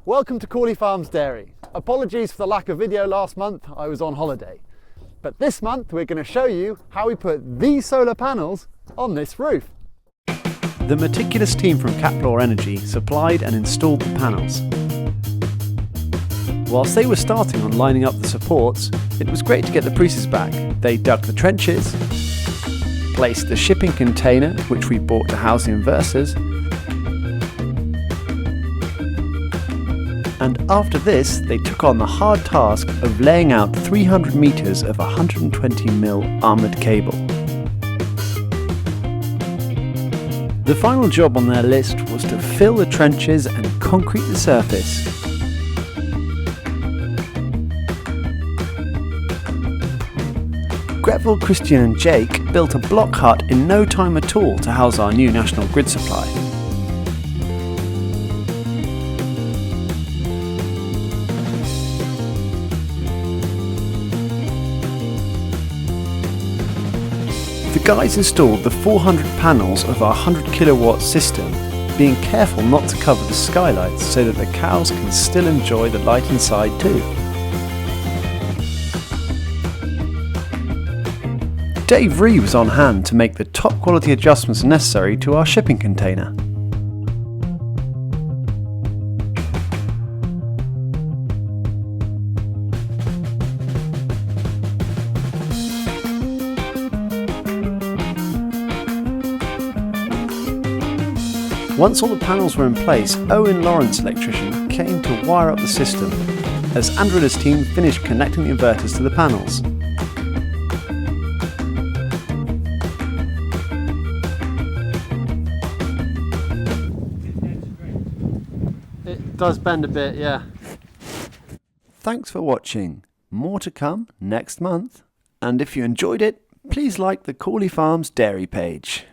Welcome to Corley Farms Dairy. Apologies for the lack of video last month, I was on holiday. But this month we're going to show you how we put these solar panels on this roof. The meticulous team from Caplaw Energy supplied and installed the panels. Whilst they were starting on lining up the supports, it was great to get the priests back. They dug the trenches, placed the shipping container, which we bought to house the inverters, and after this they took on the hard task of laying out 300 metres of 120mm armoured cable. The final job on their list was to fill the trenches and concrete the surface. Gretvel, Christian and Jake built a block hut in no time at all to house our new national grid supply. The guys installed the 400 panels of our 100 kilowatt system, being careful not to cover the skylights so that the cows can still enjoy the light inside too. Dave Ree was on hand to make the top quality adjustments necessary to our shipping container. Once all the panels were in place, Owen Lawrence electrician came to wire up the system, as Andrew and his team finished connecting the inverters to the panels. It does bend a bit, yeah. Thanks for watching. More to come next month. And if you enjoyed it, please like the Corley Farms Dairy page.